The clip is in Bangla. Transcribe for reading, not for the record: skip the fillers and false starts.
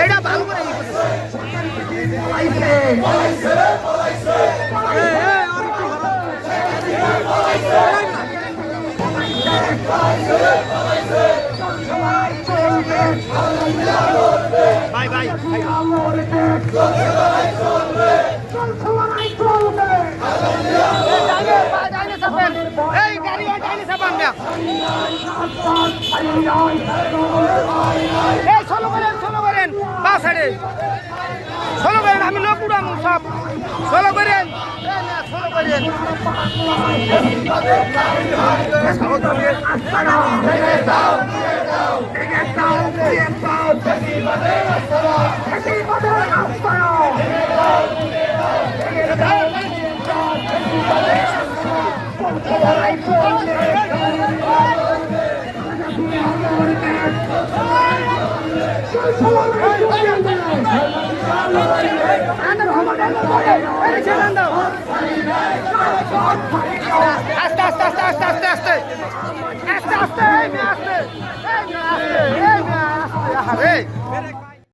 এটা ভালো করে ভাই ভাই এই গাড়ি ডাইনে চাপান না এই সোলো করেন বা সাইডে সোলো করেন আমি লোক উড়াম সব সোলো করেন আস্তে আস্তে আস্তে আস্তে আস্তে আস্তে আস্তে আস্তে আস্তে